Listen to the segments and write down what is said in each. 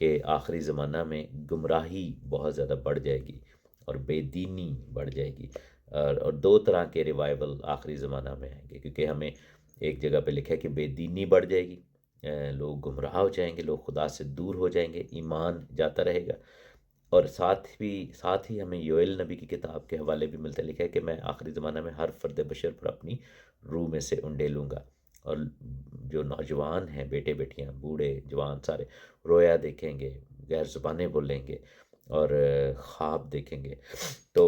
کہ آخری زمانہ میں گمراہی بہت زیادہ بڑھ جائے گی اور بے دینی بڑھ جائے گی، اور دو طرح کے ریوائول آخری زمانہ میں آئیں گے، کیونکہ ہمیں ایک جگہ پہ لکھا ہے کہ بے دینی بڑھ جائے گی، لوگ گمراہ ہو جائیں گے، لوگ خدا سے دور ہو جائیں گے، ایمان جاتا رہے گا۔ اور ساتھ ہی ہمیں یوئیل نبی کی کتاب کے حوالے بھی ملتا ہے، لکھا ہے کہ میں آخری زمانہ میں ہر فرد بشر پر اپنی روح میں سے انڈیلوں گا، اور جو نوجوان ہیں، بیٹے بیٹیاں، بوڑھے جوان سارے رویا دیکھیں گے، غیر زبانیں بولیں گے، اور خواب دیکھیں گے۔ تو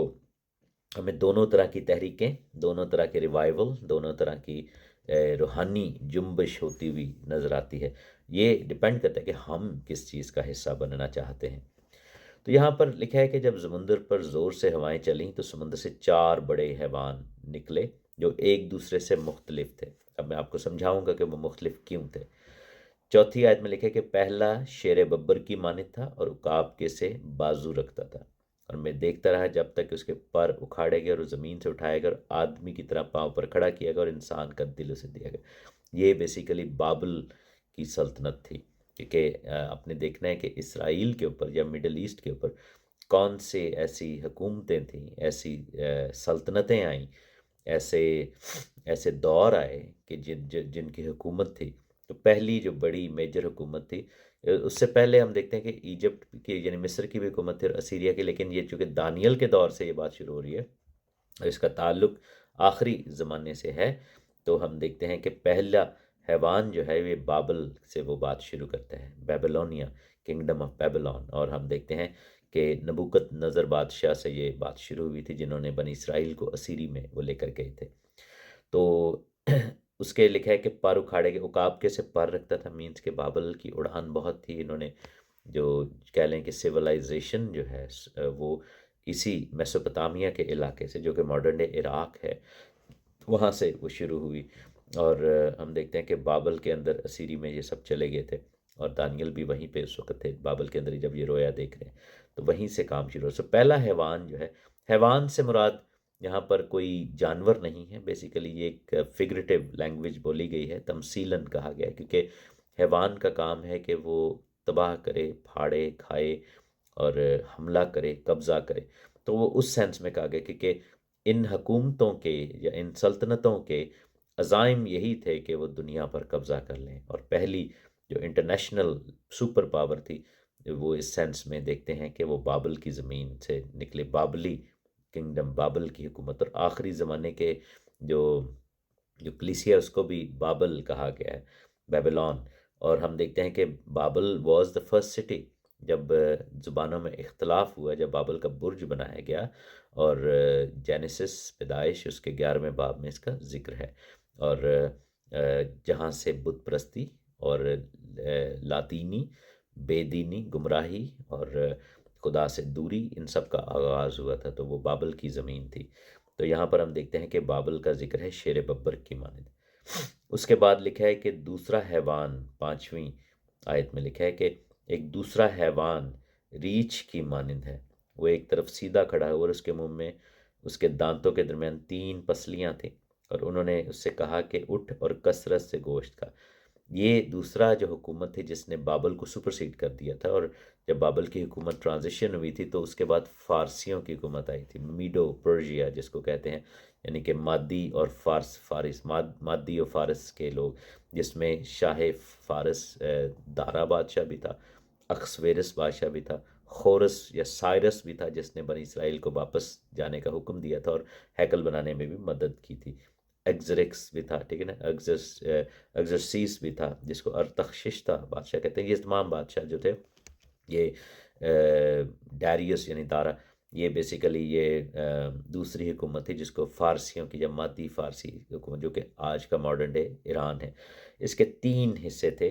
ہمیں دونوں طرح کی تحریکیں، دونوں طرح کے ریوائول، دونوں طرح کی روحانی جنبش ہوتی ہوئی نظر آتی ہے۔ یہ ڈیپینڈ کرتا ہے کہ ہم کس چیز کا حصہ بننا چاہتے ہیں۔ تو یہاں پر لکھا ہے کہ جب سمندر پر زور سے ہوائیں چلیں تو سمندر سے 4 بڑے حیوان نکلے جو ایک دوسرے سے مختلف تھے۔ اب میں آپ کو سمجھاؤں گا کہ وہ مختلف کیوں تھے۔ چوتھی آیت میں لکھا ہے کہ پہلا شیر ببر کی مانند تھا اور عقاب کے سے بازو رکھتا تھا، اور میں دیکھتا رہا جب تک کہ اس کے پر اکھاڑے گئے اور وہ زمین سے اٹھائے گا اور آدمی کی طرح پاؤں پر کھڑا کیا گیا اور انسان کا دل اسے دیا گیا۔ یہ بیسیکلی بابل کی سلطنت تھی، کیونکہ آپ نے دیکھنا ہے کہ اسرائیل کے اوپر یا مڈل ایسٹ کے اوپر کون سے ایسی حکومتیں تھیں، ایسی سلطنتیں آئیں، ایسے ایسے دور آئے کہ جن کی حکومت تھی۔ تو پہلی جو بڑی میجر حکومت تھی، اس سے پہلے ہم دیکھتے ہیں کہ ایجپٹ کی یعنی مصر کی بھی حکومت تھی اور اسیریا کی، لیکن یہ چونکہ دانیل کے دور سے یہ بات شروع ہو رہی ہے اور اس کا تعلق آخری زمانے سے ہے، تو ہم دیکھتے ہیں کہ پہلا حیوان جو ہے یہ بابل سے وہ بات شروع کرتا ہے، بیبلونیا، کنگڈم آف بیبلون، اور ہم دیکھتے ہیں کہ نبوکت نظر بادشاہ سے یہ بات شروع ہوئی تھی، جنہوں نے بنی اسرائیل کو اسیری میں وہ لے کر گئے تھے۔ تو اس کے لکھا ہے کہ پر اکھاڑے کے عقاب کے سے پر رکھتا تھا، مینس کہ بابل کی اڑان بہت تھی، انہوں نے جو کہہ لیں کہ سویلائزیشن جو ہے وہ اسی میسوپوٹامیہ کے علاقے سے، جو کہ ماڈرن ڈے عراق ہے، وہاں سے وہ شروع ہوئی، اور ہم دیکھتے ہیں کہ بابل کے اندر اسیری میں یہ سب چلے گئے تھے، اور دانیل بھی وہیں پہ اس وقت تھے، بابل کے اندر ہی جب یہ رویا دیکھ رہے ہیں تو وہیں سے کام شروع ہو۔ سو پہلا حیوان جو ہے، حیوان سے مراد یہاں پر کوئی جانور نہیں ہے، بیسیکلی یہ ایک فگریٹیو لینگویج بولی گئی ہے، تمثیلاً کہا گیا ہے، کیونکہ حیوان کا کام ہے کہ وہ تباہ کرے، پھاڑے، کھائے، اور حملہ کرے، قبضہ کرے۔ تو وہ اس سینس میں کہا گیا کیونکہ ان حکومتوں کے یا ان سلطنتوں کے عزائم یہی تھے کہ وہ دنیا پر قبضہ کر لیں، اور پہلی جو انٹرنیشنل سپر پاور تھی وہ اس سینس میں دیکھتے ہیں کہ وہ بابل کی زمین سے نکلے، بابلی کنگڈم، بابل کی حکومت، اور آخری زمانے کے جو جو کلیسیا اس کو بھی بابل کہا گیا ہے، بیبلون۔ اور ہم دیکھتے ہیں کہ بابل واز دا فرسٹ سٹی، جب زبانوں میں اختلاف ہوا، جب بابل کا برج بنایا گیا، اور جینیسس پیدائش اس کے 11ویں باب میں اس کا ذکر ہے، اور جہاں سے بت پرستی اور لاطینی، بے دینی، گمراہی اور خدا سے دوری، ان سب کا آغاز ہوا تھا، تو وہ بابل کی زمین تھی۔ تو یہاں پر ہم دیکھتے ہیں کہ بابل کا ذکر ہے شیر ببر کی مانند۔ اس کے بعد لکھا ہے کہ دوسرا حیوان، 5ویں آیت میں لکھا ہے کہ ایک دوسرا حیوان ریچھ کی مانند ہے، وہ ایک طرف سیدھا کھڑا ہے اور اس کے منہ میں اس کے دانتوں کے درمیان 3 پسلیاں تھیں، اور انہوں نے اس سے کہا کہ اٹھ اور کثرت سے گوشت کھا۔ یہ دوسرا جو حکومت تھی جس نے بابل کو سپرسیڈ کر دیا تھا، اور جب بابل کی حکومت ٹرانزیشن ہوئی تھی تو اس کے بعد فارسیوں کی حکومت آئی تھی، میڈو پرشیا جس کو کہتے ہیں، یعنی کہ مادی اور فارس، مادی اور فارس کے لوگ، جس میں شاہ فارس دارا بادشاہ بھی تھا، اخسویرس بادشاہ بھی تھا، خورس یا سائرس بھی تھا جس نے بنی اسرائیل کو واپس جانے کا حکم دیا تھا اور ہیکل بنانے میں بھی مدد کی تھی، ایگزرکس بھی تھا، ٹھیک ہے نا، ایگزرسیس بھی تھا جس کو ارتخششتہ بادشاہ کہتے ہیں۔ یہ تمام بادشاہ جو تھے، یہ ڈیریس یعنی دارا، یہ بیسیکلی یہ دوسری حکومت تھی جس کو فارسیوں کی یا مادی فارسی حکومت، جو کہ آج کا ماڈرن ڈے ایران ہے۔ اس کے 3 حصے تھے،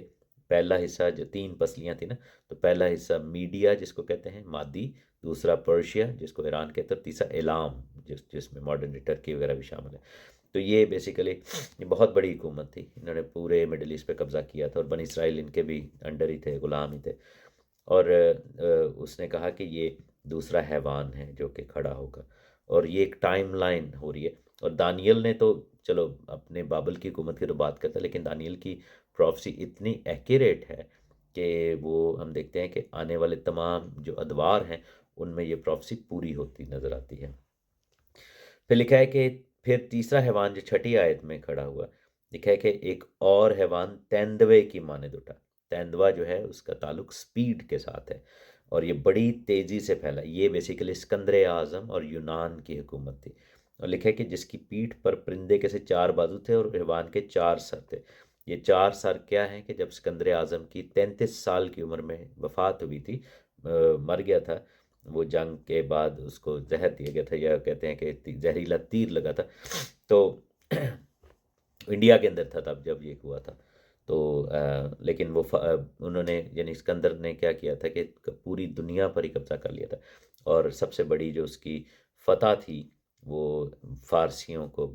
پہلا حصہ جو 3 پسلیاں تھیں نا، تو پہلا حصہ میڈیا جس کو کہتے ہیں مادی، دوسرا پرشیا جس کو ایران کہتے ہیں، اور تیسرا ایلام جس میں ماڈرن ڈے ٹرکی وغیرہ بھی شامل ہے۔ تو یہ بیسیکلی یہ بہت بڑی حکومت تھی، انہوں نے پورے مڈل ایسٹ پہ قبضہ کیا تھا، اور بنی اسرائیل ان کے بھی انڈر ہی تھے، غلام ہی تھے۔ اور اس نے کہا کہ یہ دوسرا حیوان ہے جو کہ کھڑا ہوگا، اور یہ ایک ٹائم لائن ہو رہی ہے۔ اور دانیل نے تو چلو اپنے بابل کی حکومت کی تو بات کرتا ہے، لیکن دانیل کی پروفیسی اتنی ایکیریٹ ہے کہ وہ ہم دیکھتے ہیں کہ آنے والے تمام جو ادوار ہیں ان میں یہ پروفیسی پوری ہوتی نظر آتی ہے۔ پھر لکھا ہے کہ پھر تیسرا حیوان جو چھٹی آیت میں کھڑا ہوا، لکھا ہے کہ ایک اور حیوان تیندوے کی مانند اٹھا۔ تیندوا جو ہے اس کا تعلق سپیڈ کے ساتھ ہے، اور یہ بڑی تیزی سے پھیلا۔ یہ بیسیکلی اسکندر اعظم اور یونان کی حکومت تھی، اور لکھا ہے کہ جس کی پیٹھ پر پرندے کے سے 4 بازو تھے اور حیوان کے 4 سر تھے۔ یہ 4 سر کیا ہیں کہ جب اسکندر اعظم کی 33 سال کی عمر میں وفات ہوئی تھی، مر گیا تھا وہ، جنگ کے بعد اس کو زہر دیا گیا تھا، یا کہتے ہیں کہ زہریلا تیر لگا تھا، تو انڈیا کے اندر تھا تب جب یہ ہوا تھا۔ تو لیکن وہ انہوں نے یعنی اسکندر نے کیا کیا تھا کہ پوری دنیا پر ہی قبضہ کر لیا تھا، اور سب سے بڑی جو اس کی فتح تھی وہ فارسیوں کو،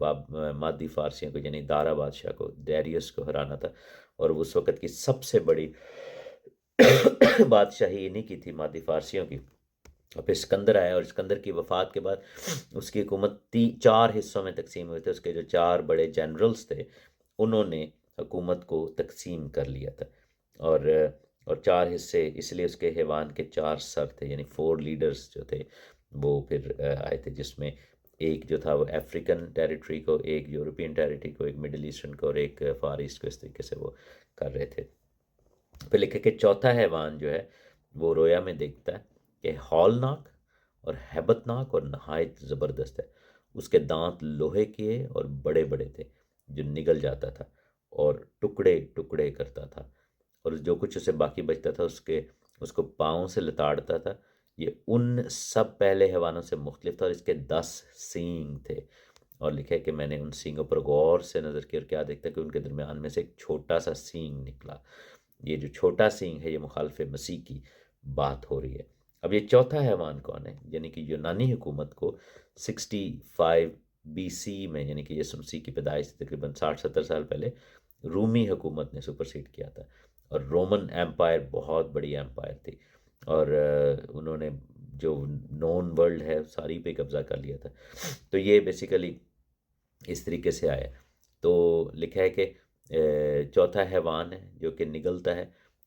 مادی فارسیوں کو یعنی دارا بادشاہ کو، ڈیریس کو ہرانا تھا، اور اس وقت کی سب سے بڑی بادشاہی انہی کی تھی، مادی فارسیوں کی۔ اور پھر اسکندر آیا، اور اسکندر کی وفات کے بعد اس کی حکومت 4 حصوں میں تقسیم ہوئے تھے۔ اس کے جو 4 بڑے جنرلز تھے انہوں نے حکومت کو تقسیم کر لیا تھا، اور 4 حصے، اس لیے اس کے حیوان کے 4 سر تھے، یعنی 4 لیڈرز جو تھے وہ پھر آئے تھے، جس میں ایک جو تھا وہ افریقن ٹیریٹری کو، ایک یورپین ٹیریٹری کو، ایک مڈل ایسٹرن کو، اور ایک فار ایسٹ کو، اس طریقے سے وہ کر رہے تھے۔ پھر لکھے کہ چوتھا حیوان جو ہے وہ رویا میں دیکھتا ہے کہ ہولناک اور ہیبت ناک اور نہایت زبردست ہے۔ اس کے دانت لوہے کے اور بڑے بڑے تھے، جو نگل جاتا تھا اور ٹکڑے ٹکڑے کرتا تھا، اور جو کچھ اسے باقی بچتا تھا اس کو پاؤں سے لتاڑتا تھا۔ یہ ان سب پہلے حیوانوں سے مختلف تھا، اور اس کے 10 سینگ تھے، اور لکھا ہے کہ میں نے ان سینگوں پر غور سے نظر کی، اور کیا دیکھتا کہ ان کے درمیان میں سے ایک چھوٹا سا سینگ نکلا۔ یہ جو چھوٹا سینگ ہے یہ مخالف مسیح کی بات ہو رہی ہے۔ اب یہ چوتھا حیوان کون ہے؟ یعنی کہ یونانی حکومت کو 65 بی سی میں، یعنی کہ یسوع مسیح کی پیدائش سے تقریباً 60-70 سال پہلے رومی حکومت نے سپرسیڈ کیا تھا، اور رومن ایمپائر بہت بڑی ایمپائر تھی، اور انہوں نے جو نون ورلڈ ہے ساری پہ قبضہ کر لیا تھا۔ تو یہ بیسیکلی اس طریقے سے آیا۔ تو لکھا ہے کہ چوتھا حیوان ہے جو کہ نگلتا ہے،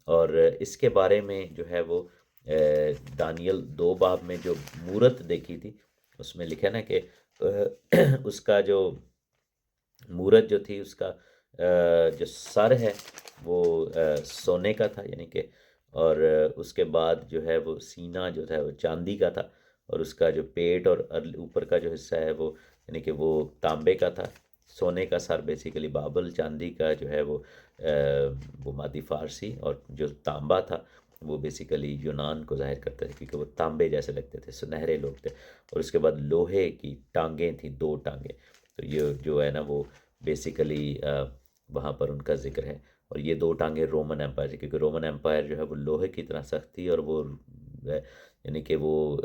اور اس کے بارے میں جو ہے وہ دانیل 2 باب میں جو مورت دیکھی تھی اس میں لکھا نا کہ اس کا جو مورت جو تھی، اس کا جو سر ہے وہ سونے کا تھا، یعنی کہ، اور اس کے بعد جو ہے وہ سینہ جو تھا وہ چاندی کا تھا، اور اس کا جو پیٹ اور اوپر کا جو حصہ ہے وہ یعنی کہ وہ تانبے کا تھا۔ سونے کا سر بیسیکلی بابل، چاندی کا جو ہے وہ مادی فارسی، اور جو تانبا تھا وہ بیسیکلی یونان کو ظاہر کرتا ہے، کیونکہ وہ تانبے جیسے لگتے تھے، سنہرے لوگ تھے، اور اس کے بعد لوہے کی ٹانگیں تھیں، 2 ٹانگیں۔ تو یہ جو ہے نا وہ بیسیکلی وہاں پر ان کا ذکر ہے، اور یہ 2 ٹانگیں رومن ایمپائر تھی، کیونکہ رومن ایمپائر جو ہے وہ لوہے کی طرح سخت تھی، اور وہ یعنی کہ وہ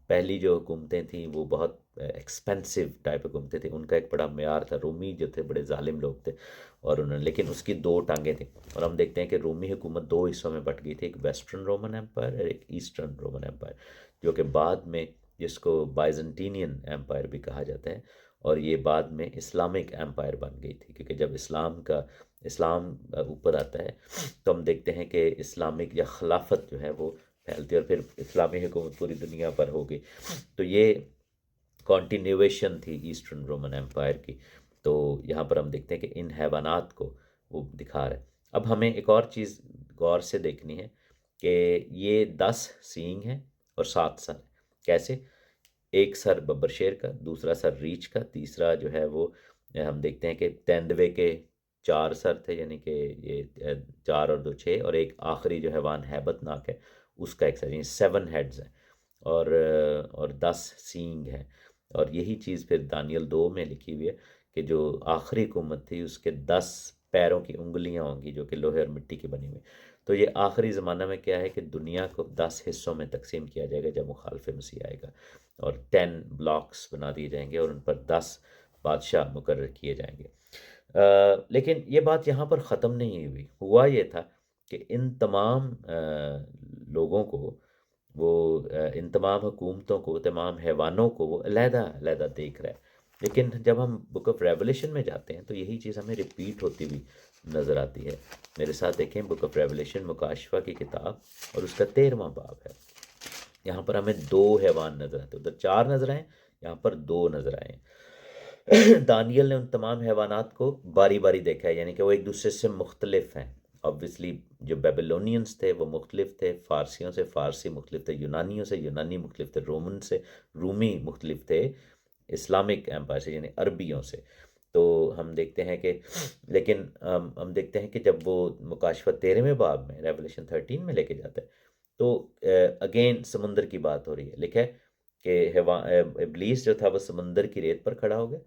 پہلی جو حکومتیں تھیں وہ بہت ایکسپینسو ٹائپ حکومتیں تھیں، ان کا ایک بڑا معیار تھا۔ رومی جو تھے بڑے ظالم لوگ تھے، اور انہوں نے، لیکن اس کی 2 ٹانگیں تھیں، اور ہم دیکھتے ہیں کہ رومی حکومت 2 حصوں میں بٹ گئی تھی، ایک ویسٹرن رومن ایمپائر اور ایک ایسٹرن رومن ایمپائر، جو کہ بعد میں جس کو بائزنٹینین ایمپائر بھی کہا جاتا ہے، اور یہ بعد میں اسلامک ایمپائر بن گئی تھی، کیونکہ جب اسلام اوپر آتا ہے تو ہم دیکھتے ہیں کہ اسلامک یا خلافت جو ہے وہ پھیلتی ہے، اور پھر اسلامی حکومت پوری دنیا پر ہوگی۔ تو یہ کانٹینیویشن تھی ایسٹرن رومن ایمپائر کی۔ تو یہاں پر ہم دیکھتے ہیں کہ ان حیوانات کو وہ دکھا رہا ہے۔ اب ہمیں ایک اور چیز غور سے دیکھنی ہے کہ یہ 10 سینگ ہیں اور 7 سر، کیسے؟ ایک سر ببر شیر کا، دوسرا سر ریچھ کا، تیسرا جو ہے وہ ہم دیکھتے ہیں کہ تیندوے کے 4 سر تھے، یعنی کہ یہ 4 اور 2 6، اور ایک آخری جو حیوان ہیبت ناک ہے اس کا ایک سر، یعنی 7 ہیڈز ہیں، اور 10 سینگ ہیں۔ اور یہی چیز پھر دانیل 2 میں لکھی ہوئی ہے کہ جو آخری حکومت تھی اس کے 10 پیروں کی انگلیاں ہوں گی جو کہ لوہے اور مٹی کی بنی ہوئی۔ تو یہ آخری زمانہ میں کیا ہے کہ دنیا کو 10 حصوں میں تقسیم کیا جائے گا جب مخالف مسیح آئے گا، اور 10 بلاکس بنا دیے جائیں گے، اور ان پر 10 بادشاہ مقرر کیے جائیں گے۔ لیکن یہ بات یہاں پر ختم نہیں ہوئی، ہوا یہ تھا کہ ان تمام لوگوں کو وہ ان تمام حکومتوں کو، تمام حیوانوں کو وہ علیحدہ علیحدہ دیکھ رہا ہے، لیکن جب ہم بک آف ریولیشن میں جاتے ہیں تو یہی چیز ہمیں ریپیٹ ہوتی ہوئی نظر آتی ہے. میرے ساتھ دیکھیں بک آف ریولیشن مکاشفہ کی کتاب اور اس کا 13واں باب ہے. یہاں پر ہمیں 2 حیوان نظر آتے ہیں، ادھر 4 نظر آئے، یہاں پر 2 نظر آئے ہیں. دانیل نے ان تمام حیوانات کو باری باری دیکھا ہے، یعنی کہ وہ ایک دوسرے سے مختلف ہیں. obviously جو بیبلونینز تھے وہ مختلف تھے، فارسیوں سے فارسی مختلف تھے، یونانیوں سے یونانی مختلف تھے، رومن سے رومی مختلف تھے، اسلامک ایمپائر سے یعنی عربیوں سے. تو ہم دیکھتے ہیں کہ لیکن ہم دیکھتے ہیں کہ جب وہ مکاشفہ 13ویں باب میں ریولیشن 13 میں لے کے جاتا ہے تو اگین سمندر کی بات ہو رہی ہے. لکھا ہے کہ ابلیس جو تھا وہ سمندر کی ریت پر کھڑا ہو گیا.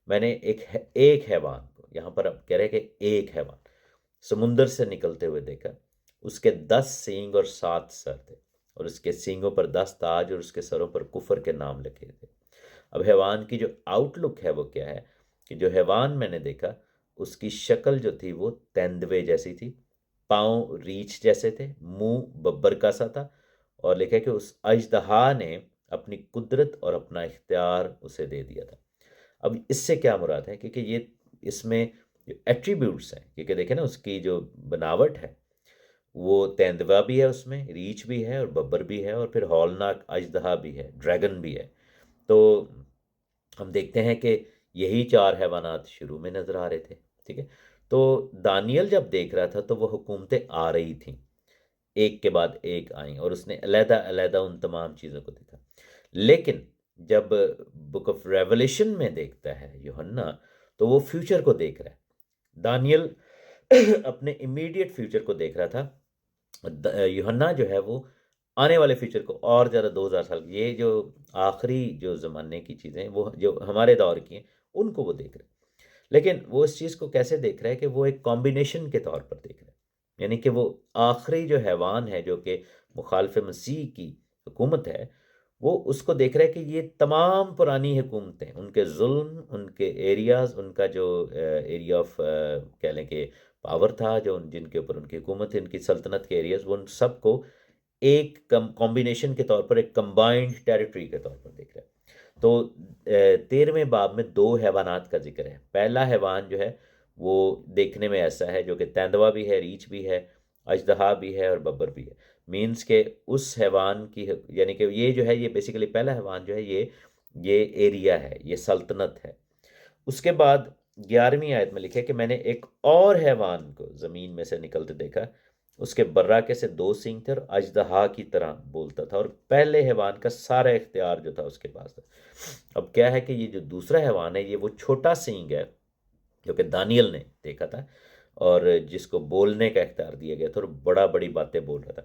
میں نے ایک حیوان کو، یہاں پر اب کہہ رہے کہ ایک حیوان سمندر سے نکلتے ہوئے دیکھا. اس کے 10 سینگ اور 7 سر تھے، اور اس کے سینگوں پر 10 تاج اور اس کے سروں پر کفر کے نام لکھے تھے. اب حیوان کی جو آؤٹ لک ہے وہ کیا ہے کہ جو حیوان میں نے دیکھا اس کی شکل جو تھی وہ تیندوے جیسی تھی، پاؤں ریچھ جیسے تھے، منہ ببر کا سا تھا، اور لکھا کہ اس اژدہا نے اپنی قدرت اور اپنا اختیار اسے دے دیا تھا. اب اس سے کیا مراد ہے، کیونکہ یہ اس میں جو ایٹریبیوٹس ہیں، کیونکہ دیکھیں نا اس کی جو بناوٹ ہے وہ تیندوا بھی ہے، اس میں ریچھ بھی ہے اور ببر بھی ہے اور پھر ہولناک اژدہا بھی ہے، ڈریگن بھی ہے. تو ہم دیکھتے ہیں کہ یہی 4 حیوانات شروع میں نظر آ رہے تھے. ٹھیک ہے. تو دانیل جب دیکھ رہا تھا تو وہ حکومتیں آ رہی تھیں، ایک کے بعد ایک آئیں، اور اس نے علیحدہ علیحدہ ان تمام چیزوں کو دیکھا. لیکن جب بک آف ریولیشن میں دیکھتا ہے یوحنا تو وہ فیوچر کو دیکھ رہا ہے. دانیل اپنے امیڈیٹ فیوچر کو دیکھ رہا تھا. یوحنا جو ہے وہ آنے والے فیوچر کو، اور زیادہ 2000 سال، یہ جو آخری جو زمانے کی چیزیں ہیں وہ جو ہمارے دور کی ہیں ان کو وہ دیکھ رہے ہیں. لیکن وہ اس چیز کو کیسے دیکھ رہا ہے کہ وہ ایک کمبینیشن کے طور پر دیکھ رہا ہے، یعنی کہ وہ آخری جو حیوان ہے جو کہ مخالف مسیح کی حکومت ہے، وہ اس کو دیکھ رہا ہے کہ یہ تمام پرانی حکومتیں، ان کے ظلم، ان کے ایریاز، ان کا جو ایریا آف کہہ لیں کہ پاور تھا، جو جن کے اوپر ان کی حکومت تھی، ان کی سلطنت کے ایریاز، وہ ان سب کو ایک کمبینیشن کے طور پر، ایک کمبائنڈ ٹیریٹری کے طور پر دیکھ رہا ہے. تو 13ویں باب میں 2 حیوانات کا ذکر ہے. پہلا حیوان جو ہے وہ دیکھنے میں ایسا ہے جو کہ تیندوا بھی ہے، ریچھ بھی ہے، اژدہا بھی ہے اور ببر بھی ہے. مینس کہ اس حیوان کی یعنی کہ یہ جو ہے یہ بیسیکلی پہلا حیوان جو ہے یہ ایریا ہے، یہ سلطنت ہے. اس کے بعد 11ویں آیت میں لکھے کہ میں نے ایک اور حیوان کو زمین میں سے نکلتے دیکھا. اس کے براکے سے 2 سینگ تھے اور اژدہا کی طرح بولتا تھا، اور پہلے حیوان کا سارا اختیار جو تھا اس کے پاس تھا. اب کیا ہے کہ یہ جو دوسرا حیوان ہے یہ وہ چھوٹا سینگ ہے جو کہ دانیل نے دیکھا تھا اور جس کو بولنے کا اختیار دیا گیا تھا اور بڑا بڑی باتیں بول رہا تھا.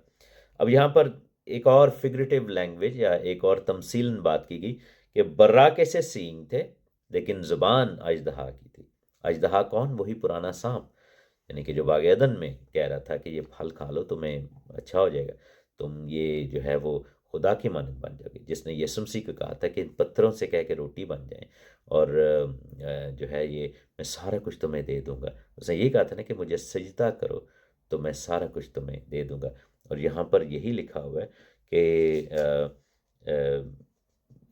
اب یہاں پر ایک اور فگریٹو لینگویج یا ایک اور تمثیل بات کی گئی کہ براکے سے سینگ تھے لیکن زبان اژدہا کی تھی. اژدہا کون؟ وہی پرانا سانپ، یعنی کہ جو باغ عدن میں کہہ رہا تھا کہ یہ پھل کھا لو تمہیں اچھا ہو جائے گا، تم یہ جو ہے وہ خدا کی مانند بن جاؤ گے، جس نے یسوع مسیح کو کہا تھا کہ ان پتھروں سے کہہ کے روٹی بن جائیں، اور جو ہے یہ میں سارا کچھ تمہیں دے دوں گا. اس نے یہ کہا تھا نا کہ مجھے سجدہ کرو تو میں سارا کچھ تمہیں دے دوں گا. اور یہاں پر یہی لکھا ہوا ہے کہ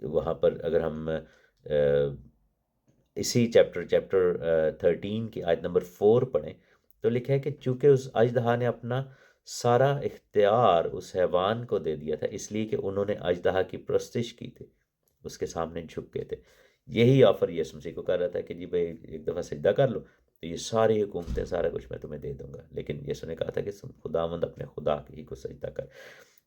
وہاں پر اگر ہم اسی چیپٹر 13 کی آیت نمبر 4 پڑھیں تو لکھا ہے کہ چونکہ اس اژدہا نے اپنا سارا اختیار اس حیوان کو دے دیا تھا، اس لیے کہ انہوں نے اژدہا کی پرستش کی تھی، اس کے سامنے جھک گئے تھے. یہی آفر یسوع مسیح کو کر رہا تھا کہ جی بھائی ایک دفعہ سجدہ کر لو تو یہ ساری حکومتیں، سارا کچھ میں تمہیں دے دوں گا. لیکن یسوع نے کہا تھا کہ خداوند اپنے خدا ہی کو سجدہ کر.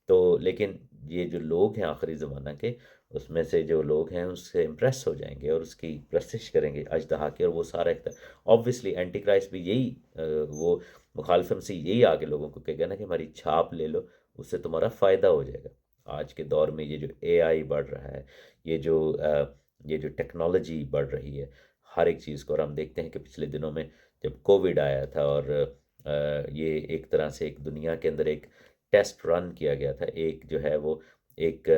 تو لیکن یہ جو لوگ ہیں آخری زمانہ کے، اس میں سے جو لوگ ہیں اس سے امپریس ہو جائیں گے اور اس کی پرستش کریں گے اژدہا کی، اور وہ سارا آبویسلی اینٹی کرائسٹ بھی یہی وہ مخالف مسیح یہی آگے لوگوں کو کہے گا نا کہ ہماری چھاپ لے لو، اس سے تمہارا فائدہ ہو جائے گا. آج کے دور میں یہ جو اے آئی بڑھ رہا ہے، یہ جو ٹیکنالوجی بڑھ رہی ہے ہر ایک چیز کو، اور ہم دیکھتے ہیں کہ پچھلے دنوں میں جب کووڈ آیا تھا اور یہ ایک طرح سے ایک دنیا کے اندر ایک ٹیسٹ رن کیا گیا تھا، ایک جو ہے وہ ایک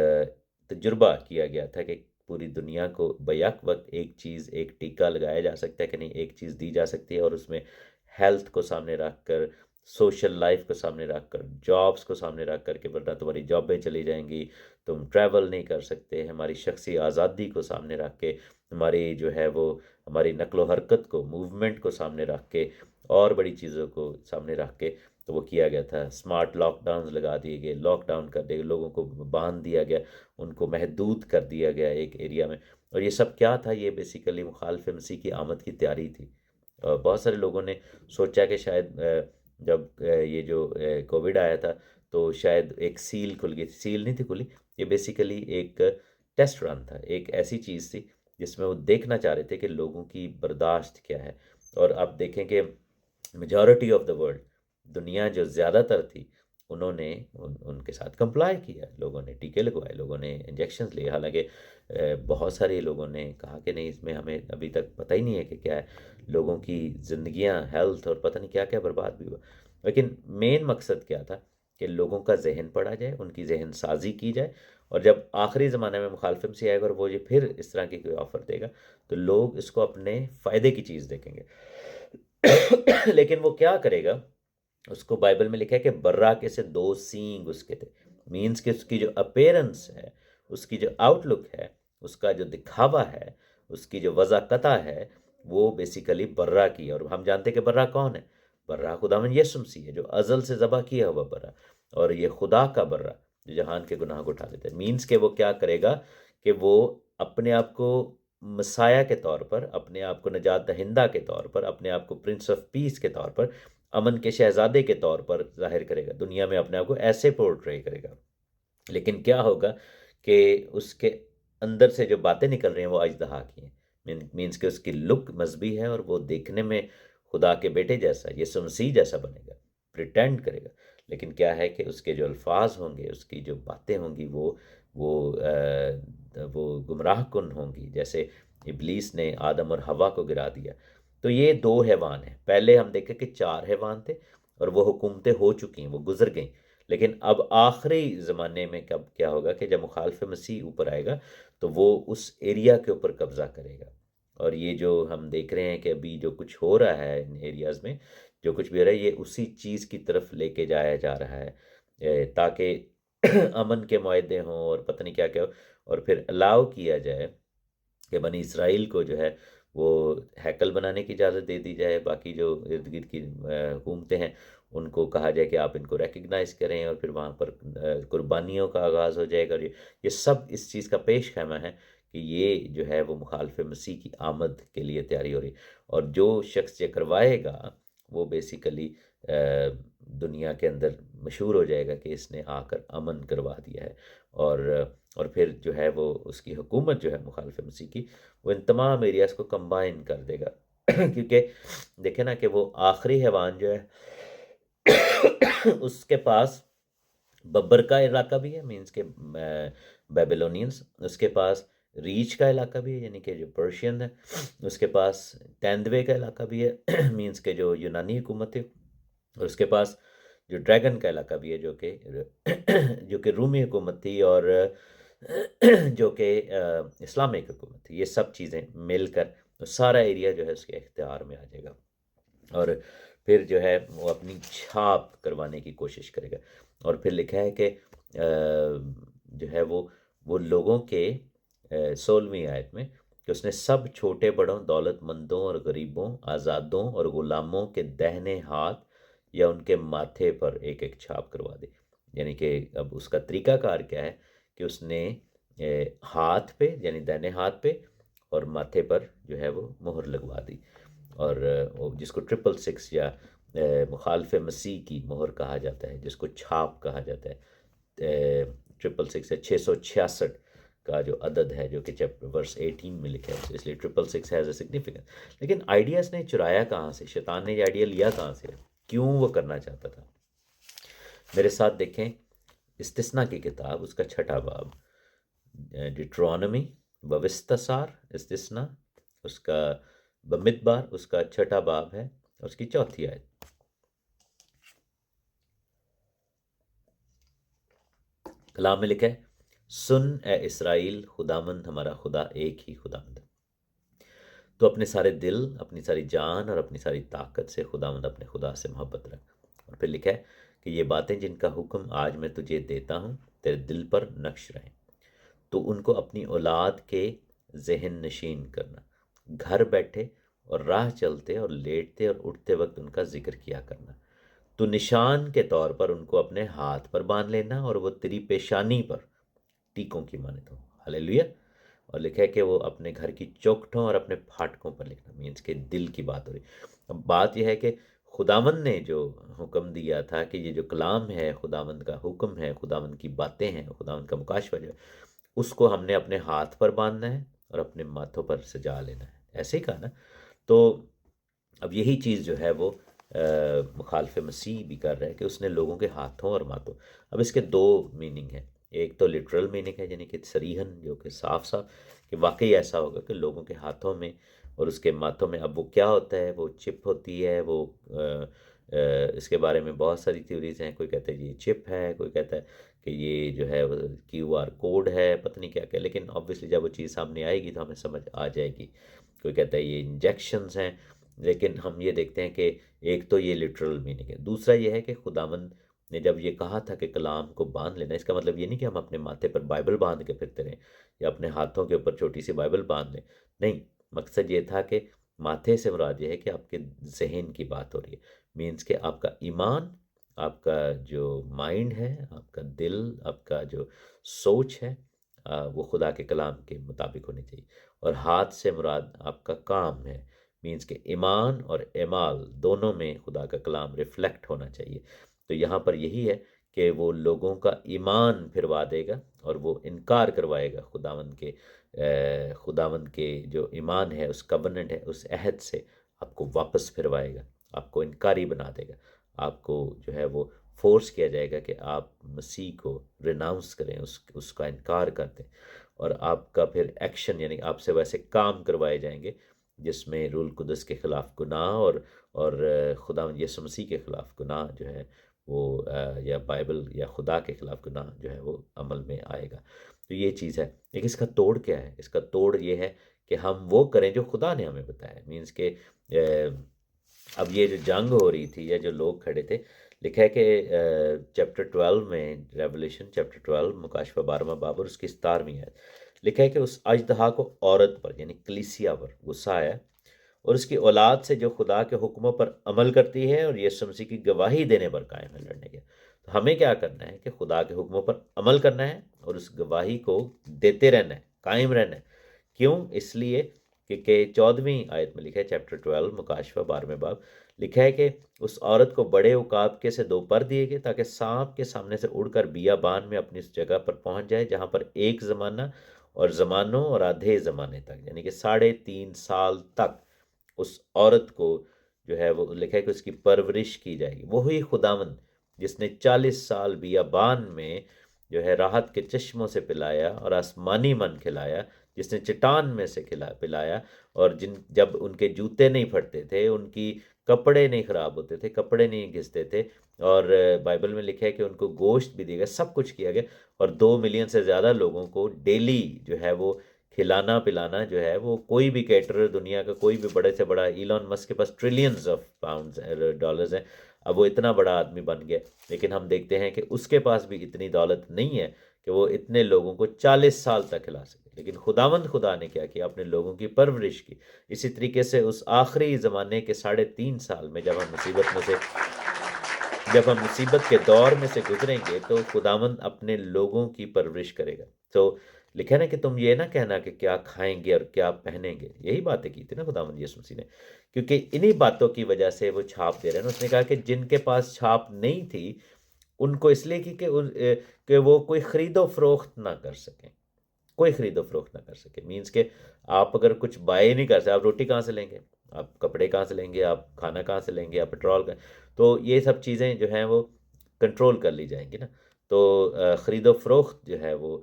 تجربہ کیا گیا تھا کہ پوری دنیا کو بیک وقت ایک چیز، ایک ٹیکہ لگایا جا سکتا ہے کہ نہیں، ایک چیز دی جا سکتی ہے اور اس میں ہیلتھ کو سامنے رکھ کر سوشل لائف کو سامنے رکھ کر، جابس کو سامنے رکھ کر کہ ورنہ تمہاری جابیں چلی جائیں گی، تم ٹریول نہیں کر سکتے، ہماری شخصی آزادی کو سامنے رکھ کے، ہماری جو ہے وہ ہماری نقل و حرکت کو، موومنٹ کو سامنے رکھ کے، اور بڑی چیزوں کو سامنے رکھ کے تو وہ کیا گیا تھا۔ اسمارٹ لاک ڈاؤنز لگا دیے گئے، لاک ڈاؤن کر دیے گئے، لوگوں کو باندھ دیا گیا، ان کو محدود کر دیا گیا ایک ایریا میں۔ اور یہ سب کیا تھا؟ یہ بیسیکلی مخالف مسیح کی آمد کی تیاری تھی۔ اور بہت سارے لوگوں نے سوچا کہ شاید جب یہ جو کووڈ آیا تھا تو شاید ایک سیل کھل گئی تھی، سیل نہیں تھی کھلی، یہ بیسیکلی ایک ٹیسٹ رن تھا، ایک ایسی چیز تھی جس میں وہ دیکھنا چاہ رہے تھے کہ لوگوں کی برداشت کیا ہے۔ اور آپ دیکھیں کہ میجورٹی آف دا ورلڈ، دنیا جو زیادہ تر تھی، انہوں نے ان کے ساتھ کمپلائی کیا، لوگوں نے ٹیکے لگوائے، لوگوں نے انجیکشنز لیے، حالانکہ بہت سارے لوگوں نے کہا کہ نہیں، اس میں ہمیں ابھی تک پتہ ہی نہیں ہے کہ کیا ہے، لوگوں کی زندگیاں، ہیلتھ اور پتہ نہیں کیا کیا برباد بھی ہوا۔ لیکن مین مقصد کیا تھا؟ کہ لوگوں کا ذہن پڑھا جائے، ان کی ذہن سازی کی جائے، اور جب آخری زمانے میں مخالفم سے آئے گا اور وہ یہ پھر اس طرح کی کوئی آفر دے گا تو لوگ اس کو اپنے فائدے کی چیز دیکھیں گے۔ لیکن وہ کیا کرے گا؟ اس کو بائبل میں لکھا ہے کہ برا کے سے دو سینگ اس کے تھے، مینس کہ اس کی جو اپیرنس ہے، اس کی جو آؤٹ لک ہے، اس کا جو دکھاوا ہے، اس کی جو وضاحت ہے، وہ بیسیکلی برا کی ہے۔ اور ہم جانتے کہ برا کون ہے؟ برا خداوند یسوع مسیح ہے، جو ازل سے ذبح کیا ہوا برا، اور یہ خدا کا برا جو جہان کے گناہ کو اٹھا لیتا ہے۔ مینس کہ وہ کیا کرے گا؟ کہ وہ اپنے آپ کو مسایہ کے طور پر، اپنے آپ کو نجات دہندہ کے طور پر، اپنے آپ کو پرنس آف پیس کے طور پر، امن کے شہزادے کے طور پر ظاہر کرے گا، دنیا میں اپنے آپ کو ایسے پورٹرے کرے گا۔ لیکن کیا ہوگا کہ اس کے اندر سے جو باتیں نکل رہی ہیں وہ اژدہا کی ہیں، مینس کہ اس کی لک مذہبی ہے اور وہ دیکھنے میں خدا کے بیٹے جیسا، یسوع مسیح جیسا بنے گا، پریٹینڈ کرے گا۔ لیکن کیا ہے کہ اس کے جو الفاظ ہوں گے، اس کی جو باتیں ہوں گی، وہ گمراہ کن ہوں گی، جیسے ابلیس نے آدم اور حوا کو گرا دیا۔ تو یہ دو حیوان ہیں، پہلے ہم دیکھیں کہ 4 حیوان تھے اور وہ حکومتیں ہو چکی ہیں، وہ گزر گئیں۔ لیکن اب آخری زمانے میں کب کیا ہوگا کہ جب مخالف مسیح اوپر آئے گا تو وہ اس ایریا کے اوپر قبضہ کرے گا۔ اور یہ جو ہم دیکھ رہے ہیں کہ ابھی جو کچھ ہو رہا ہے ان ایریاز میں، جو کچھ بھی ہو رہا ہے، یہ اسی چیز کی طرف لے کے جایا جا رہا ہے، تاکہ امن کے معاہدے ہوں اور پتہ نہیں کیا کیا ہو، اور پھر الاؤ کیا جائے کہ بنی اسرائیل کو جو ہے وہ ہیکل بنانے کی اجازت دے دی جائے، باقی جو ارد گرد کی حکومتیں ہیں ان کو کہا جائے کہ آپ ان کو ریکگنائز کریں، اور پھر وہاں پر قربانیوں کا آغاز ہو جائے گا۔ اور یہ سب اس چیز کا پیش خیمہ ہے کہ یہ جو ہے وہ مخالف مسیح کی آمد کے لیے تیاری ہو رہی، اور جو شخص یہ کروائے گا وہ بیسیکلی دنیا کے اندر مشہور ہو جائے گا کہ اس نے آ کر امن کروا دیا ہے۔ اور پھر جو ہے وہ اس کی حکومت جو ہے مخالف مسیح کی، وہ ان تمام ایریاز کو کمبائن کر دے گا۔ کیونکہ دیکھیں نا کہ وہ آخری حیوان جو ہے اس کے پاس ببر کا علاقہ بھی ہے، مینس کہ بیبلونینز، اس کے پاس ریچ کا علاقہ بھی ہے یعنی کہ جو پرشین ہے، اس کے پاس تیندوے کا علاقہ بھی ہے مینس کہ جو یونانی حکومت تھی، اور اس کے پاس جو ڈریگن کا علاقہ بھی ہے جو کہ رومی حکومت تھی، اور جو کہ اسلامک حکومت تھی۔ یہ سب چیزیں مل کر سارا ایریا جو ہے اس کے اختیار میں آ جائے گا، اور پھر جو ہے وہ اپنی چھاپ کروانے کی کوشش کرے گا۔ اور پھر لکھا ہے کہ جو ہے وہ لوگوں کے 16ویں آیت میں کہ اس نے سب چھوٹے بڑوں، دولت مندوں اور غریبوں، آزادوں اور غلاموں کے دہنے ہاتھ یا ان کے ماتھے پر ایک ایک چھاپ کروا دی۔ یعنی کہ اب اس کا طریقہ کار کیا ہے کہ اس نے ہاتھ پہ یعنی دہنے ہاتھ پہ اور ماتھے پر جو ہے وہ مہر لگوا دی، اور جس کو 666 یا مخالف مسیح کی مہر کہا جاتا ہے، جس کو چھاپ کہا جاتا ہے، 666 یا 666 کا جو عدد ہے، جو کہ ورس 18 میں لکھا ہے، اس لیے 666 ہیز اے سگنیفیکنس۔ لیکن آئیڈیاز نے چرایا کہاں سے؟ شیطان نے یہ آئیڈیا لیا کہاں سے؟ کیوں وہ کرنا چاہتا تھا؟ میرے ساتھ دیکھیں استثنا کی کتاب، اس کا 6واں باب، ڈیٹرونمی بوستسار، استثنا اس کا بمدبار، اس کا 6واں باب ہے، اس کی 4تھی آیت۔ کلام میں لکھا ہے، سن اے اسرائیل، خداوند ہمارا خدا ایک ہی خداوند ہے۔ تو اپنے سارے دل، اپنی ساری جان اور اپنی ساری طاقت سے خداوند اپنے خدا سے محبت رکھ، اور پھر لکھا ہے کہ یہ باتیں جن کا حکم آج میں تجھے دیتا ہوں تیرے دل پر نقش رہیں، تو ان کو اپنی اولاد کے ذہن نشین کرنا، گھر بیٹھے اور راہ چلتے اور لیٹتے اور اٹھتے وقت ان کا ذکر کیا کرنا، تو نشان کے طور پر ان کو اپنے ہاتھ پر باندھ لینا اور وہ تیری پیشانی پر ٹیکوں کی مانند ہو۔ ہلیلویا۔ اور لکھا ہے کہ وہ اپنے گھر کی چوکھٹوں اور اپنے پھاٹکوں پر لکھنا، مینس کہ دل کی بات ہو رہی۔ اب بات یہ ہے کہ خداوند نے جو حکم دیا تھا کہ یہ جو کلام ہے، خداوند کا حکم ہے، خداوند کی باتیں ہیں، خداوند کا مکاشفہ جو ہے، اس کو ہم نے اپنے ہاتھ پر باندھنا ہے اور اپنے ماتھوں پر سجا لینا ہے، ایسے ہی کہا نا۔ تو اب یہی چیز جو ہے وہ مخالف مسیح بھی کر رہا ہے کہ اس نے لوگوں کے ہاتھوں اور ماتھوں، اب اس کے دو میننگ ہیں، ایک تو لٹرل میننگ ہے یعنی کہ صریحاً جو کہ صاف صاف کہ واقعی ایسا ہوگا کہ لوگوں کے ہاتھوں میں اور اس کے ماتھوں میں، اب وہ کیا ہوتا ہے، وہ چپ ہوتی ہے، وہ اس کے بارے میں بہت ساری تھیوریز ہیں، کوئی کہتا ہے یہ چپ ہے، کوئی کہتا ہے کہ یہ جو ہے وہ QR کوڈ ہے، پتہ نہیں کیا کیا، لیکن آبویسلی جب وہ چیز سامنے آئے گی تو ہمیں سمجھ آ جائے گی۔ کوئی کہتا ہے یہ انجیکشنز ہیں، لیکن ہم یہ دیکھتے ہیں کہ ایک تو یہ لٹرل میننگ ہے، دوسرا یہ ہے کہ خداوند نے جب یہ کہا تھا کہ کلام کو باندھ لینا، اس کا مطلب یہ نہیں کہ ہم اپنے ماتھے پر بائبل باندھ کے پھرتے رہیں یا اپنے ہاتھوں کے اوپر چھوٹی سی بائبل باندھ لیں، نہیں، مقصد یہ تھا کہ ماتھے سے مراد یہ ہے کہ آپ کے ذہن کی بات ہو رہی ہے، مینس کہ آپ کا ایمان، آپ کا جو مائنڈ ہے، آپ کا دل، آپ کا جو سوچ ہے، وہ خدا کے کلام کے مطابق ہونی چاہیے، اور ہاتھ سے مراد آپ کا کام ہے، مینس کہ ایمان اور اعمال دونوں میں خدا کا کلام ریفلیکٹ ہونا چاہیے۔ تو یہاں پر یہی ہے کہ وہ لوگوں کا ایمان پھروا دے گا اور وہ انکار کروائے گا خداوند کے جو ایمان ہے، اس کوننٹ ہے، اس عہد سے آپ کو واپس پھروائے گا، آپ کو انکاری بنا دے گا، آپ کو جو ہے وہ فورس کیا جائے گا کہ آپ مسیح کو ریناؤنس کریں، اس کا انکار کر دیں، اور آپ کا پھر ایکشن یعنی آپ سے ویسے کام کروائے جائیں گے جس میں روح القدس کے خلاف گناہ اور خداوند یسوع مسیح کے خلاف گناہ جو ہے وہ یا بائبل یا خدا کے خلاف گناہ جو ہے وہ عمل میں آئے گا۔ تو یہ چیز ہے، لیکن اس کا توڑ کیا ہے؟ اس کا توڑ یہ ہے کہ ہم وہ کریں جو خدا نے ہمیں بتایا، مینس کہ اب یہ جو جنگ ہو رہی تھی یا جو لوگ کھڑے تھے، لکھا ہے کہ چیپٹر 12 میں، ریولیشن چیپٹر 12 مکاشفہ 12واں باب اور اس کی 17ویں ہے، لکھا ہے کہ اس اژدہا کو عورت پر یعنی کلیسیا پر غصہ آیا اور اس کی اولاد سے جو خدا کے حکموں پر عمل کرتی ہے اور یسوع مسیح کی گواہی دینے پر قائم ہے لڑنے کے۔ تو ہمیں کیا کرنا ہے کہ خدا کے حکموں پر عمل کرنا ہے اور اس گواہی کو دیتے رہنا ہے، قائم رہنا ہے۔ کیوں؟ اس لیے کہ 14ویں آیت میں لکھا ہے، چیپٹر 12 مکاشفہ 12ویں باب، لکھا ہے کہ اس عورت کو بڑے عقاب کے سے 2 پر دیے گئے تاکہ سانپ کے سامنے سے اڑ کر بیابان میں اپنی اس جگہ پر پہنچ جائے جہاں پر ایک زمانہ اور زمانوں اور آدھے زمانے تک یعنی کہ 3.5 سال تک اس عورت کو جو ہے وہ لکھا ہے کہ اس کی پرورش کی جائے گی۔ وہی خداوند جس نے 40 سال بیابان میں جو ہے راحت کے چشموں سے پلایا اور آسمانی من کھلایا، جس نے چٹان میں سے پلایا، اور جب ان کے جوتے نہیں پھٹتے تھے، ان کی کپڑے نہیں خراب ہوتے تھے، کپڑے نہیں گھستے تھے، اور بائبل میں لکھا ہے کہ ان کو گوشت بھی دیا گیا، سب کچھ کیا گیا، اور 2 ملین سے زیادہ لوگوں کو ڈیلی جو ہے وہ کھلانا پلانا جو ہے وہ کوئی بھی کیٹرر دنیا کا کوئی بھی بڑے سے بڑا، ایلون مسک کے پاس ٹریلینز آف پاؤنڈز ڈالرز ہیں، اب وہ اتنا بڑا آدمی بن گیا، لیکن ہم دیکھتے ہیں کہ اس کے پاس بھی اتنی دولت نہیں ہے کہ وہ اتنے لوگوں کو 40 سال تک کھلا سکے، لیکن خدا نے کیا اپنے لوگوں کی پرورش کی۔ اسی طریقے سے اس آخری زمانے کے 3.5 سال میں جب ہم مصیبت کے دور میں سے گزریں گے تو خداوند اپنے لوگوں کی پرورش کرے گا۔ تو لکھا نا کہ تم یہ نہ کہنا کہ کیا کھائیں گے اور کیا پہنیں گے، یہی باتیں کی تھی نا خداوند یسوع مسیح نے، کیونکہ انہی باتوں کی وجہ سے وہ چھاپ دے رہے ہیں۔ اس نے کہا کہ جن کے پاس چھاپ نہیں تھی ان کو اس لیے کی کہ وہ کوئی خرید و فروخت نہ کر سکیں، کوئی خرید و فروخت نہ کر سکے، مینس کہ آپ اگر کچھ بائی نہیں کر سکتے، آپ روٹی کہاں سے لیں گے، آپ کپڑے کہاں سے لیں گے، آپ کھانا کہاں سے لیں گے، آپ پیٹرول کا، تو یہ سب چیزیں جو ہیں وہ کنٹرول کر لی جائیں گی نا۔ تو خرید و فروخت جو ہے وہ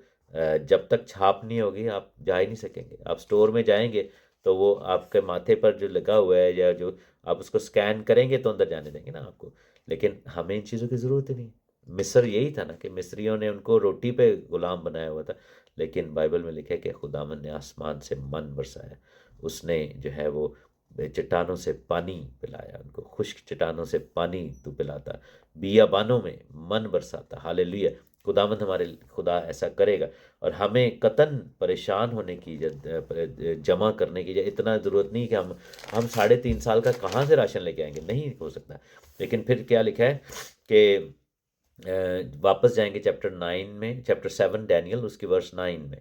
جب تک چھاپ نہیں ہوگی آپ جا ہی نہیں سکیں گے۔ آپ سٹور میں جائیں گے تو وہ آپ کے ماتھے پر جو لگا ہوا ہے یا جو آپ اس کو سکین کریں گے تو اندر جانے دیں گے نا آپ کو، لیکن ہمیں ان چیزوں کی ضرورت ہی نہیں۔ مصر یہی تھا نا کہ مصریوں نے ان کو روٹی پہ غلام بنایا ہوا تھا، لیکن بائبل میں لکھا ہے کہ خداوند نے آسمان سے من برسایا، اس نے جو ہے وہ چٹانوں سے پانی پلایا ان کو، خشک چٹانوں سے پانی تو پلاتا، بیابانوں میں من برساتا۔ ہاللیلویہ! خداوند ہمارے خدا ایسا کرے گا، اور ہمیں قطن پریشان ہونے کی جمع کرنے کی اتنا ضرورت نہیں کہ ہم 3.5 سال کا کہاں سے راشن لے کے آئیں گے، نہیں ہو سکتا۔ لیکن پھر کیا لکھا ہے کہ واپس جائیں گے چیپٹر 7 ڈینیل، اس کی ورس 9 میں،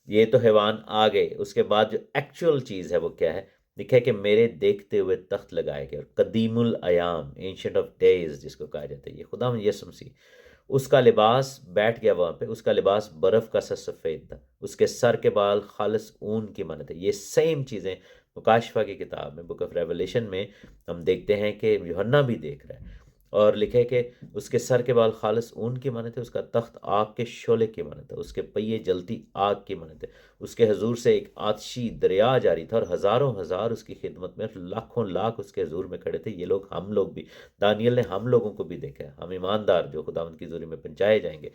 یہ تو حیوان آ گئے، اس کے بعد جو ایکچوئل چیز ہے وہ کیا ہے؟ لکھا ہے کہ میرے دیکھتے ہوئے تخت لگائے گئے، اور قدیم الایام، اینشنٹ آف ڈیز جس کو کہا جاتا ہے، یہ خدا یسوع مسیح، اس کا لباس بیٹھ گیا وہاں پہ، اس کا لباس برف کا سا سفید تھا، اس کے سر کے بال خالص اون کی مانند تھے۔ یہ سیم چیزیں مکاشفہ کی کتاب میں، بک آف ریولیشن میں ہم دیکھتے ہیں کہ یوحنا بھی دیکھ رہا ہے، اور لکھے کہ اس کے سر کے بال خالص اون کی مانند تھے، اس کا تخت آگ کے شعلے کی مانند تھا، اس کے پہیے جلتی آگ کی مانند تھے، اس کے حضور سے ایک آتشی دریا جاری تھا، اور ہزاروں ہزار اس کی خدمت میں، لاکھوں لاکھ اس کے حضور میں کھڑے تھے۔ یہ لوگ ہم لوگ بھی، دانیل نے ہم لوگوں کو بھی دیکھا ہے، ہم ایماندار جو خداوند کی حضوری میں پہنچائے جائیں گے۔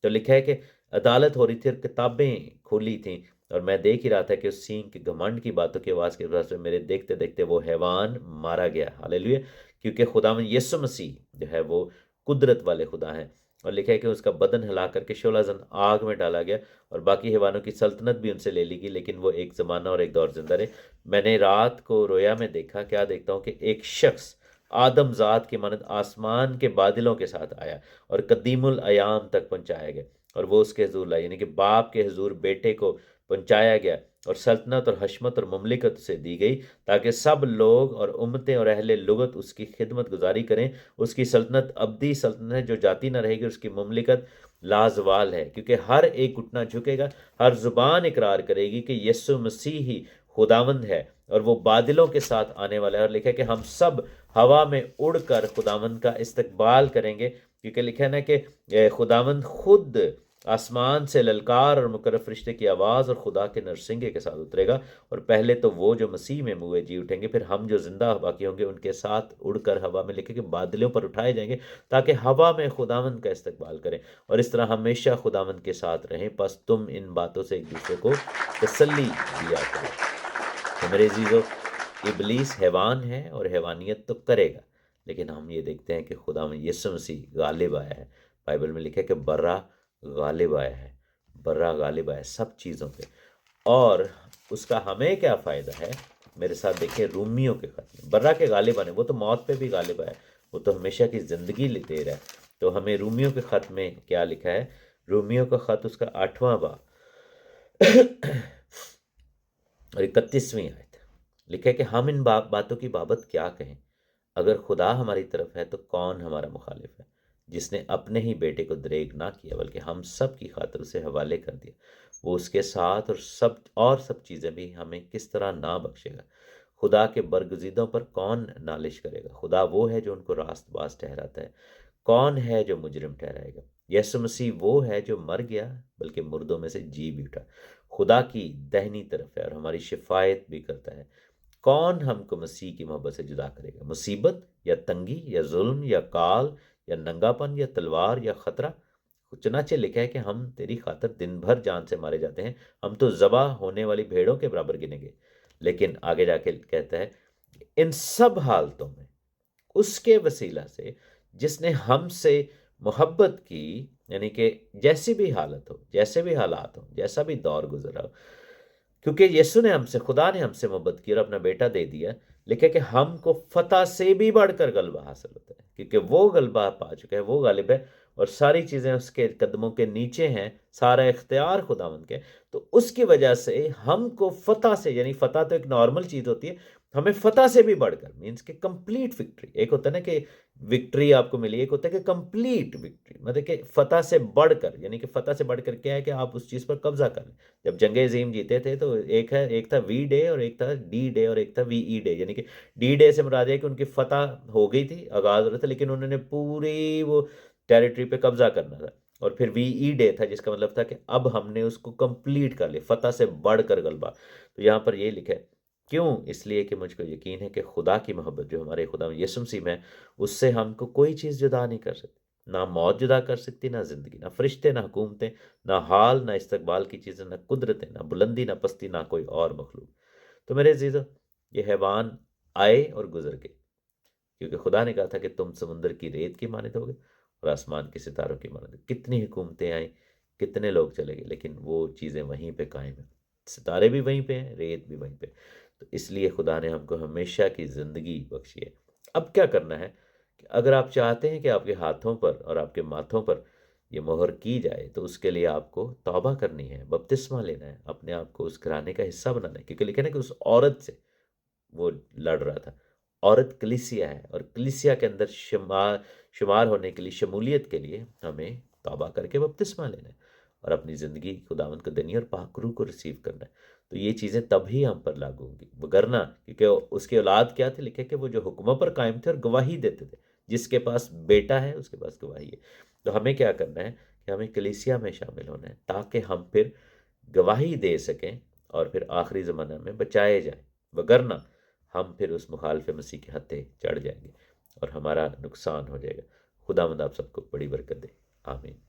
تو لکھا ہے کہ عدالت ہو رہی تھی اور کتابیں کھولی تھیں، اور میں دیکھ ہی رہا تھا کہ اس سینگ کے گھمنڈ کی باتوں کی آواز کے وجہ سے میرے دیکھتے دیکھتے وہ حیوان مارا گیا۔ ہاللیلویہ! کیونکہ خداوند یسوع مسیح جو ہے وہ قدرت والے خدا ہیں، اور لکھا ہے کہ اس کا بدن ہلا کر کے شعلہ زن آگ میں ڈالا گیا، اور باقی حیوانوں کی سلطنت بھی ان سے لے لی گئی، لیکن وہ ایک زمانہ اور ایک دور زندہ رہے۔ میں نے رات کو رویا میں دیکھا، کیا دیکھتا ہوں کہ ایک شخص آدم ذات کی مانند آسمان کے بادلوں کے ساتھ آیا، اور قدیم الایام تک پہنچایا گیا، اور وہ اس کے حضور لائے، یعنی کہ باپ کے حضور بیٹے کو پہنچایا گیا، اور سلطنت اور حشمت اور مملکت اسے دی گئی، تاکہ سب لوگ اور امتیں اور اہل لغت اس کی خدمت گزاری کریں۔ اس کی سلطنت ابدی سلطنت ہے جو جاتی نہ رہے گی، اس کی مملکت لازوال ہے، کیونکہ ہر ایک گھٹنا جھکے گا، ہر زبان اقرار کرے گی کہ یسوع مسیح ہی خداوند ہے، اور وہ بادلوں کے ساتھ آنے والا ہے۔ اور لکھا ہے کہ ہم سب ہوا میں اڑ کر خداوند کا استقبال کریں گے، کیونکہ لکھا ہے نا کہ خداوند خود آسمان سے للکار اور مقرب فرشتے کی آواز اور خدا کے نرسنگے کے ساتھ اترے گا، اور پہلے تو وہ جو مسیح میں موئے جی اٹھیں گے، پھر ہم جو زندہ باقی ہوں گے ان کے ساتھ اڑ کر ہوا میں، لکھے کہ بادلوں پر اٹھائے جائیں گے، تاکہ ہوا میں خداوند کا استقبال کریں، اور اس طرح ہمیشہ خداوند کے ساتھ رہیں۔ پس تم ان باتوں سے ایک دوسرے کو تسلی دیا کرو۔ تو میرے عزیزو، ابلیس حیوان ہے اور حیوانیت تو کرے گا، لیکن ہم یہ دیکھتے ہیں کہ خداوند یسوع مسیح غالب آیا ہے۔ بائبل میں لکھا ہے کہ برہ غالب آیا ہے، برہ غالب آیا ہے سب چیزوں پہ، اور اس کا ہمیں کیا فائدہ ہے؟ میرے ساتھ دیکھیں رومیوں کے خط میں، برہ کے غالب آنے، وہ تو موت پہ بھی غالب آیا، وہ تو ہمیشہ کی زندگی دے رہا ہے۔ تو ہمیں رومیوں کے خط میں کیا لکھا ہے؟ رومیوں کا خط اس کا 8واں باب اور 31ویں آیت لکھا ہے کہ ہم ان باتوں کی بابت کیا کہیں؟ اگر خدا ہماری طرف ہے تو کون ہمارا مخالف ہے؟ جس نے اپنے ہی بیٹے کو دریغ نہ کیا بلکہ ہم سب کی خاطر اسے حوالے کر دیا، وہ اس کے ساتھ اور سب چیزیں بھی ہمیں کس طرح نہ بخشے گا؟ خدا کے برگزیدوں پر کون نالش کرے گا؟ خدا وہ ہے جو ان کو راست باز ٹھہراتا ہے، کون ہے جو مجرم ٹھہرائے گا؟ یسوع مسیح وہ ہے جو مر گیا بلکہ مردوں میں سے جی بھی اٹھا، خدا کی دہنی طرف ہے اور ہماری شفاعت بھی کرتا ہے۔ کون ہم کو مسیح کی محبت سے جدا کرے گا؟ مصیبت یا تنگی یا ظلم یا کال یا ننگا پن یا تلوار یا خطرہ؟ چنانچہ لکھا ہے کہ ہم تیری خاطر دن بھر جان سے مارے جاتے ہیں، ہم تو ذبح ہونے والی بھیڑوں کے برابر گنے گے۔ لیکن آگے جا کے کہتا ہے ان سب حالتوں میں اس کے وسیلہ سے جس نے ہم سے محبت کی، یعنی کہ جیسی بھی حالت ہو، جیسے بھی حالات ہو، جیسا بھی دور گزرا ہو، کیونکہ یسوع نے خدا نے ہم سے محبت کی اور اپنا بیٹا دے دیا، لکھے کہ ہم کو فتح سے بھی بڑھ کر غلبہ حاصل ہوتا ہے، کیونکہ وہ غلبہ پا چکا ہے، وہ غالب ہے، اور ساری چیزیں اس کے قدموں کے نیچے ہیں، سارا اختیار خداوند کے، تو اس کی وجہ سے ہم کو فتح سے، یعنی فتح تو ایک نارمل چیز ہوتی ہے، ہمیں فتح سے بھی بڑھ کر، مینس کہ کمپلیٹ وکٹری، ایک ہوتا ہے نا کہ وکٹری آپ کو ملی، ایک ہوتا ہے کہ کمپلیٹ وکٹری، مطلب کہ فتح سے بڑھ کر، یعنی کہ فتح سے بڑھ کر کیا ہے کہ آپ اس چیز پر قبضہ کر لیں۔ جب جنگ عظیم جیتے تھے تو ایک تھا وی ڈے اور ایک تھا ڈی ڈے اور ایک تھا وی ای ڈے، یعنی کہ ڈی ڈے سے مراد ہے کہ ان کی فتح ہو گئی تھی، آغاز ہو رہا تھا، لیکن انہوں نے پوری وہ ٹیریٹری پہ قبضہ کرنا تھا، اور پھر وی ای ڈے تھا جس کا مطلب تھا کہ اب ہم نے اس کو کمپلیٹ کر لیا، فتح سے بڑھ کر غلبہ۔ تو یہاں پر یہ لکھا ہے کیوں؟ اس لیے کہ مجھ کو یقین ہے کہ خدا کی محبت جو ہمارے خدا یسوع مسیح میں، اس سے ہم کو کوئی چیز جدا نہیں کر سکتی، نہ موت جدا کر سکتی، نہ زندگی، نہ فرشتے، نہ حکومتیں، نہ حال، نہ استقبال کی چیزیں، نہ قدرتیں، نہ بلندی، نہ پستی، نہ کوئی اور مخلوق۔ تو میرے عزیزو، یہ حیوان آئے اور گزر گئے، کیونکہ خدا نے کہا تھا کہ تم سمندر کی ریت کی مانند ہوگے اور آسمان کے ستاروں کی مانند۔ کتنی حکومتیں آئیں، کتنے لوگ چلے گئے، لیکن وہ چیزیں وہیں پہ قائم ہیں، ستارے بھی وہیں پہ ہیں، ریت بھی وہیں پہ۔ تو اس لیے خدا نے ہم کو ہمیشہ کی زندگی بخشی ہے۔ اب کیا کرنا ہے کہ اگر آپ چاہتے ہیں کہ آپ کے ہاتھوں پر اور آپ کے ماتھوں پر یہ مہر کی جائے، تو اس کے لیے آپ کو توبہ کرنی ہے، بپتسمہ لینا ہے، اپنے آپ کو اس گھرانے کا حصہ بنانا ہے، کیونکہ لکھا ہے نا کہ اس عورت سے وہ لڑ رہا تھا۔ عورت کلیسیا ہے، اور کلیسیا کے اندر شمار ہونے کے لیے، شمولیت کے لیے ہمیں توبہ کر کے بپتسمہ لینا ہے اور اپنی زندگی خداوند کو دینی اور پاک روح کو ریسیو کرنا ہے۔ تو یہ چیزیں تب ہی ہم پر لاگو ہوں گی، وگرنہ کیونکہ اس کی اولاد کیا تھی، لکھے کہ وہ جو حکموں پر قائم تھے اور گواہی دیتے تھے، جس کے پاس بیٹا ہے اس کے پاس گواہی ہے۔ تو ہمیں کیا کرنا ہے کہ ہمیں کلیسیا میں شامل ہونا ہے، تاکہ ہم پھر گواہی دے سکیں اور پھر آخری زمانہ میں بچائے جائیں، وگرنہ ہم پھر اس مخالف مسیح کے ہتھے چڑھ جائیں گے اور ہمارا نقصان ہو جائے گا۔ خداوند آپ سب کو بڑی برکت دے، آمین۔